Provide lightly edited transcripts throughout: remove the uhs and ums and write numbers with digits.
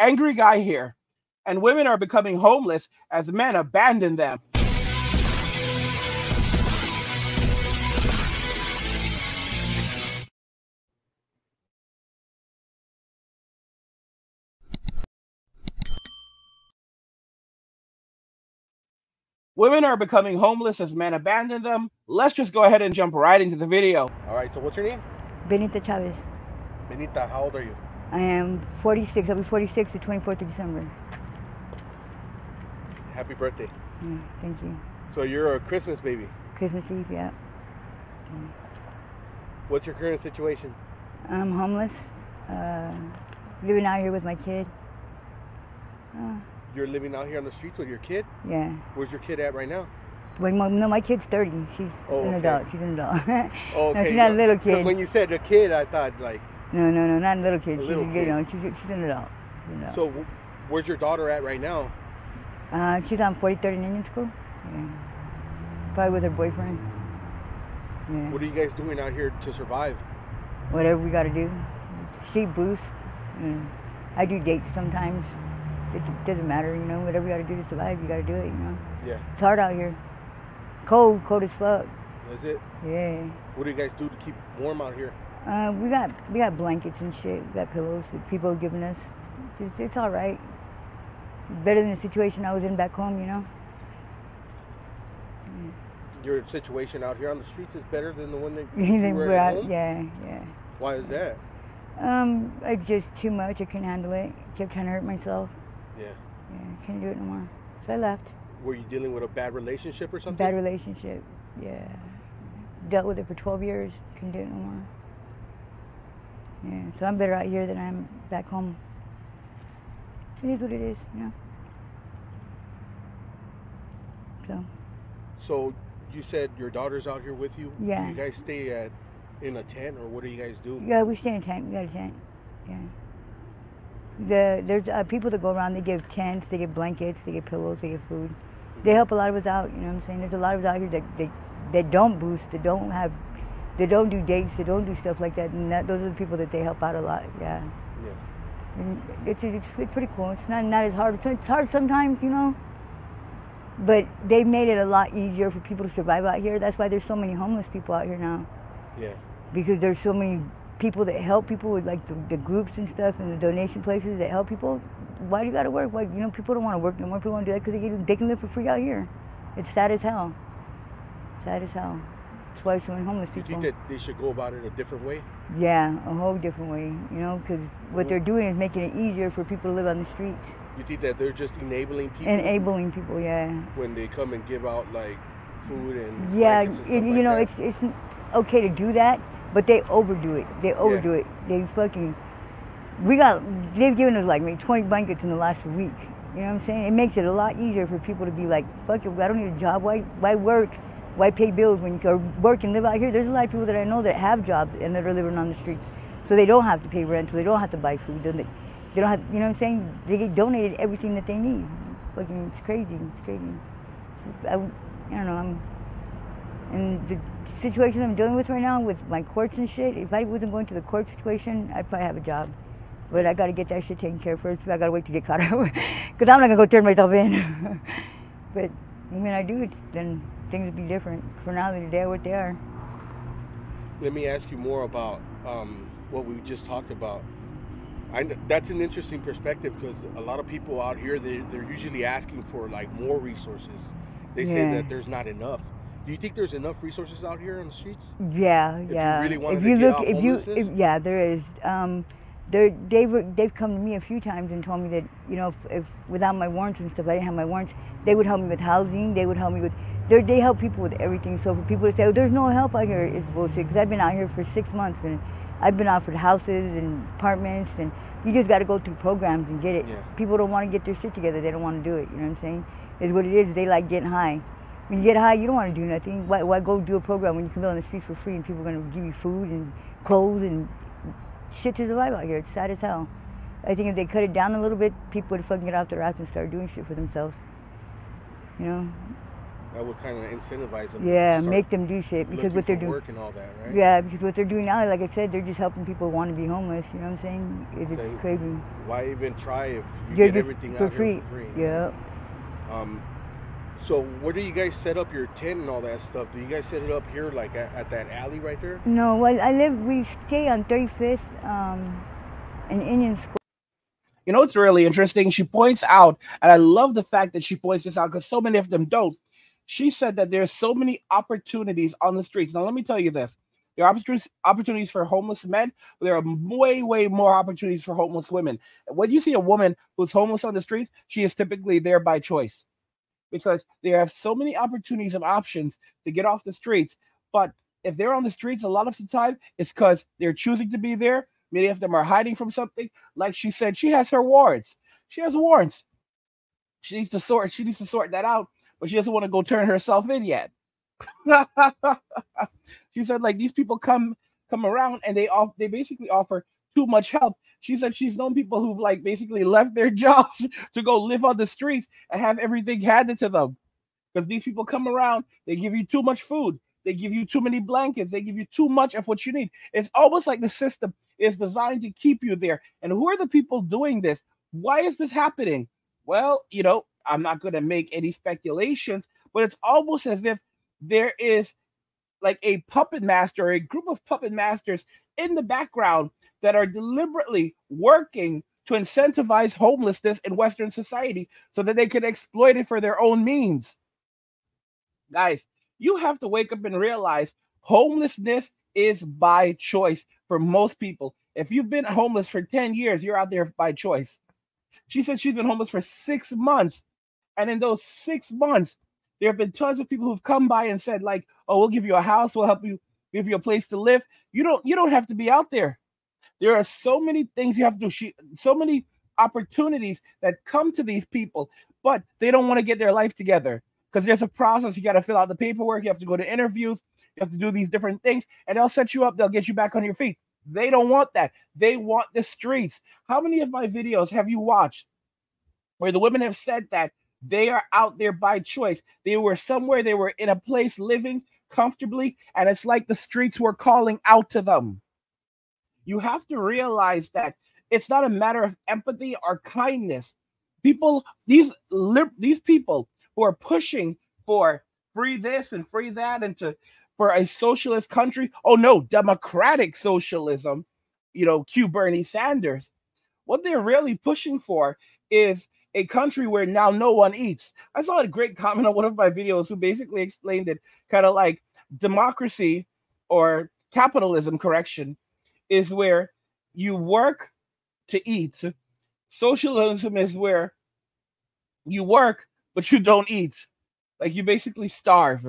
Angry guy here. And women are becoming homeless as men abandon them. Women are becoming homeless as men abandon them. Let's just go ahead and jump right into the video. All right, so what's your name? Benita Chavez. Benita, how old are you? I am 46. I'll be 46 the 24th of December. Happy birthday. Yeah, thank you. So you're a Christmas baby? Christmas Eve, yeah. What's your current situation? I'm homeless, living out here with my kid. You're living out here on the streets with your kid? Yeah. Where's your kid at right now? Well, no, my kid's 30. She's an adult. She's an adult. Oh, okay. No, she's not a little kid. When you said a kid, I thought like... No, not a little kid. She's an adult. She's an adult. So where's your daughter at right now? She's on 43rd in Indian School. Yeah. Probably with her boyfriend. Yeah. What are you guys doing out here to survive? Whatever we got to do. She boost. I do dates sometimes. It doesn't matter, you know. Whatever you got to do to survive, you got to do it, you know. Yeah. It's hard out here. Cold as fuck. Is it? Yeah. What do you guys do to keep warm out here? We got blankets and shit. We got pillows that people have given us. It's all right. Better than the situation I was in back home, you know. Your situation out here on the streets is better than the one that you were at home? Yeah. Why is that? It's just too much. I couldn't handle it. Kept trying to hurt myself. Yeah. I couldn't do it no more. So I left. Were you dealing with a bad relationship or something? Bad relationship, yeah. Dealt with it for 12 years. Couldn't do it no more. Yeah, so I'm better out here than I am back home. It is what it is, you know. So you said your daughter's out here with you? Yeah. Do you guys stay in a tent, or what do you guys do? Yeah, we stay in a tent. We got a tent. Yeah. There's people that go around. They give tents, they give blankets, they give pillows, they give food. They help a lot of us out. You know what I'm saying? There's a lot of us out here that don't boost, that don't do dates, that don't do stuff like that. And those are the people that they help out a lot. Yeah. And it's pretty cool. It's not as hard. It's hard sometimes, you know. But they've made it a lot easier for people to survive out here. That's why there's so many homeless people out here now. Yeah. Because there's so many people that help people with like the groups and stuff and the donation places that help people. Why do you gotta work? Why, you know, people don't want to work no more. People want to do that because they can live for free out here. It's sad as hell. Sad as hell. That's why so many homeless people. Do you think that they should go about it a different way? Yeah, a whole different way. You know, because what they're doing is making it easier for people to live on the streets. You think that they're just enabling people? Enabling people, yeah. When they come and give out like food and you know, it's okay to do that, but they overdo it. They overdo it. They fucking. They've given us like maybe 20 blankets in the last week. You know what I'm saying? It makes it a lot easier for people to be like, fuck it, I don't need a job. Why work? Why pay bills when you can work and live out here? There's a lot of people that I know that have jobs and that are living on the streets, so they don't have to pay rent, so they don't have to buy food. They don't have, you know what I'm saying? They get donated everything that they need. Fucking, it's crazy. It's crazy. I don't know. And the situation I'm dealing with right now with my courts and shit, if I wasn't going to the court situation, I'd probably have a job. But I got to get that shit taken care of first. I got to wait to get caught out. Because I'm not going to go turn myself in. But when I do it, then things will be different. For now, they are what they are. Let me ask you more about what we just talked about. That's an interesting perspective, because a lot of people out here, they're usually asking for like more resources. They say that there's not enough. Do you think there's enough resources out here on the streets? Yeah. If you really wanted to get out homelessness? Yeah, there is. They've come to me a few times and told me that, you know, if without my warrants and stuff, I didn't have my warrants, they would help me with housing. They would help me with. They help people with everything. So for people to say, oh, there's no help out here, it's bullshit. Because I've been out here for 6 months and I've been offered houses and apartments, and you just got to go through programs and get it. Yeah. People don't want to get their shit together. They don't want to do it. You know what I'm saying? It's what it is. They like getting high. When you get high, you don't want to do nothing. Why go do a program when you can live on the street for free and people are going to give you food and clothes and shit to survive out here? It's sad as hell. I think if they cut it down a little bit, people would fucking get off their ass and start doing shit for themselves. You know? That would kind of incentivize them. Yeah, make them do shit because what they're doing. Work and all that, right? Yeah, because what they're doing now, like I said, they're just helping people who want to be homeless. You know what I'm saying? It's crazy. Why even try if you get everything for out free? Here for free? Yeah. So where do you guys set up your tent and all that stuff? Do you guys set it up here, like at that alley right there? No, well, we stay on 35th in Indian School. You know, it's really interesting. She points out, and I love the fact that she points this out because so many of them don't. She said that there's so many opportunities on the streets. Now, let me tell you this. There are opportunities for homeless men, but there are way, way more opportunities for homeless women. When you see a woman who's homeless on the streets, she is typically there by choice because they have so many opportunities and options to get off the streets. But if they're on the streets, a lot of the time, it's because they're choosing to be there. Many of them are hiding from something. Like she said, she has her warrants. She has warrants. She needs to sort that out, but she doesn't want to go turn herself in yet. She said, like, these people come around and they basically offer too much help. She said she's known people who've like basically left their jobs to go live on the streets and have everything handed to them. Because these people come around, they give you too much food, they give you too many blankets, they give you too much of what you need. It's almost like the system is designed to keep you there. And who are the people doing this? Why is this happening? Well, you know, I'm not going to make any speculations, but it's almost as if there is like a puppet master, or a group of puppet masters in the background that are deliberately working to incentivize homelessness in Western society so that they can exploit it for their own means. Guys, you have to wake up and realize homelessness is by choice for most people. If you've been homeless for 10 years, you're out there by choice. She said she's been homeless for 6 months. And in those 6 months, there have been tons of people who've come by and said, like, oh, we'll give you a house, we'll help you, give you a place to live. You don't have to be out there. There are so many things you have to do, so many opportunities that come to these people, but they don't want to get their life together because there's a process. You got to fill out the paperwork. You have to go to interviews. You have to do these different things, and they'll set you up. They'll get you back on your feet. They don't want that. They want the streets. How many of my videos have you watched where the women have said that they are out there by choice? They were somewhere, they were in a place living comfortably, and it's like the streets were calling out to them. You have to realize that it's not a matter of empathy or kindness. People, these people who are pushing for free this and free that and for a socialist country, oh no, democratic socialism, you know, cue Bernie Sanders. What they're really pushing for is a country where now no one eats. I saw a great comment on one of my videos who basically explained it kind of like democracy or capitalism, correction, is where you work to eat. Socialism is where you work, but you don't eat. Like you basically starve.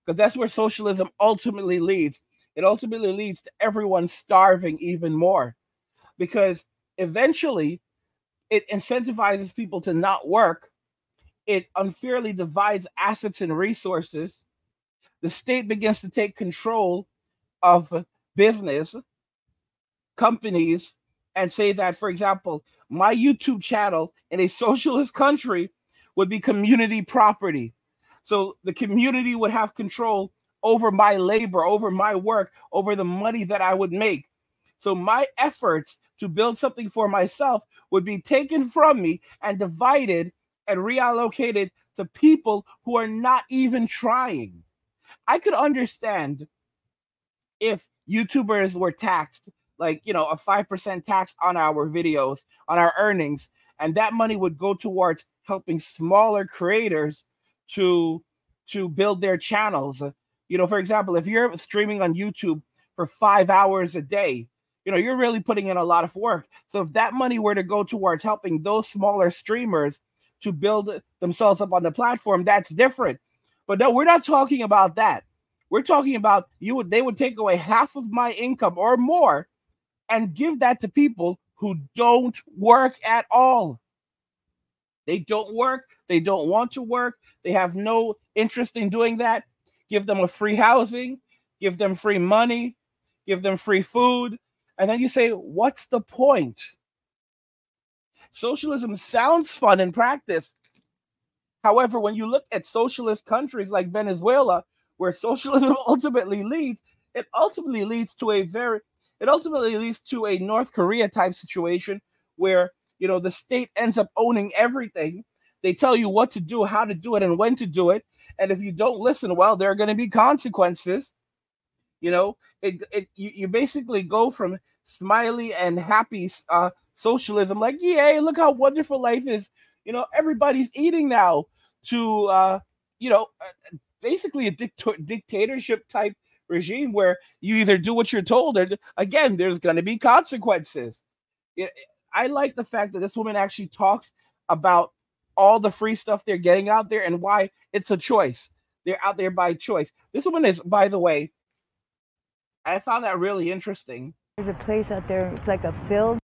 Because that's where socialism ultimately leads. It ultimately leads to everyone starving even more. Because eventually, it incentivizes people to not work. It unfairly divides assets and resources. The state begins to take control of business, companies, and say that, for example, my YouTube channel in a socialist country would be community property. So the community would have control over my labor, over my work, over the money that I would make. So my efforts to build something for myself would be taken from me and divided and reallocated to people who are not even trying. I could understand if YouTubers were taxed, like, you know, a 5% tax on our videos, on our earnings, and that money would go towards helping smaller creators to build their channels. You know, for example, if you're streaming on YouTube for 5 hours a day, you know, you're really putting in a lot of work. So if that money were to go towards helping those smaller streamers to build themselves up on the platform, that's different. But no, we're not talking about that. We're talking about they would take away half of my income or more and give that to people who don't work at all. They don't work. They don't want to work. They have no interest in doing that. Give them a free housing, give them free money, give them free food. And then you say, what's the point? Socialism sounds fun in practice, However, when you look at socialist countries like Venezuela, where socialism ultimately leads, it ultimately leads to a North Korea type situation where, the state ends up owning everything. They tell you what to do, how to do it, and when to do it. And if you don't listen, well, there are going to be consequences. You basically go from smiley and happy socialism, like, yay, look how wonderful life is. Everybody's eating now, to basically a dictatorship type regime where you either do what you're told, or again, there's going to be consequences. I like the fact that this woman actually talks about all the free stuff they're getting out there and why it's a choice. They're out there by choice. This woman is, by the way, I found that really interesting. There's a place out there, it's like a field.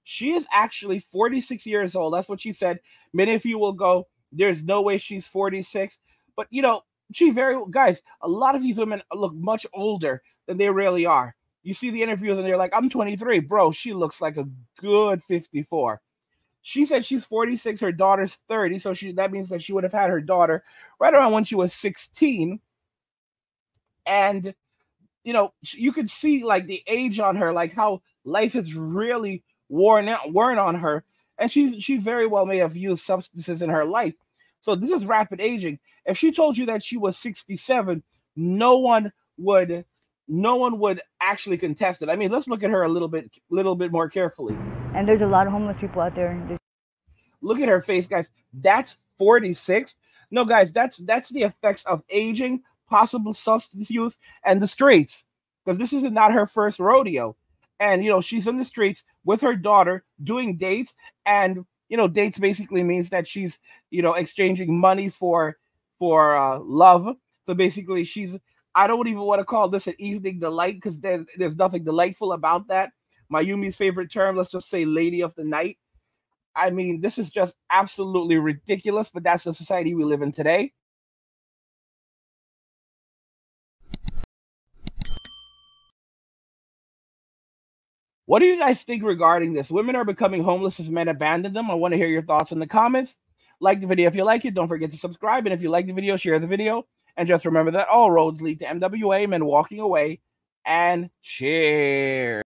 She is actually 46 years old. That's what she said. Many of you will go, there's no way she's 46. But, guys, a lot of these women look much older than they really are. You see the interviews and they're like, I'm 23. Bro, she looks like a good 54. She said she's 46, her daughter's 30. So that means that she would have had her daughter right around when she was 16. And, you could see like the age on her, like how life is really worn on her. And she very well may have used substances in her life. So this is rapid aging. If she told you that she was 67, no one would actually contest it. I mean, let's look at her a little bit more carefully. And there's a lot of homeless people out there. Look at her face, guys. That's 46. No, guys, that's the effects of aging, possible substance use, and the streets. Because this is not her first rodeo. And, she's in the streets with her daughter doing dates. And, dates basically means that she's, exchanging money for love. So basically I don't even want to call this an evening delight, because there's nothing delightful about that. Mayumi's favorite term, let's just say lady of the night. I mean, this is just absolutely ridiculous, but that's the society we live in today. What do you guys think regarding this? Women are becoming homeless as men abandon them. I want to hear your thoughts in the comments. Like the video if you like it. Don't forget to subscribe. And if you like the video, share the video. And just remember that all roads lead to MWA, men walking away, and cheers.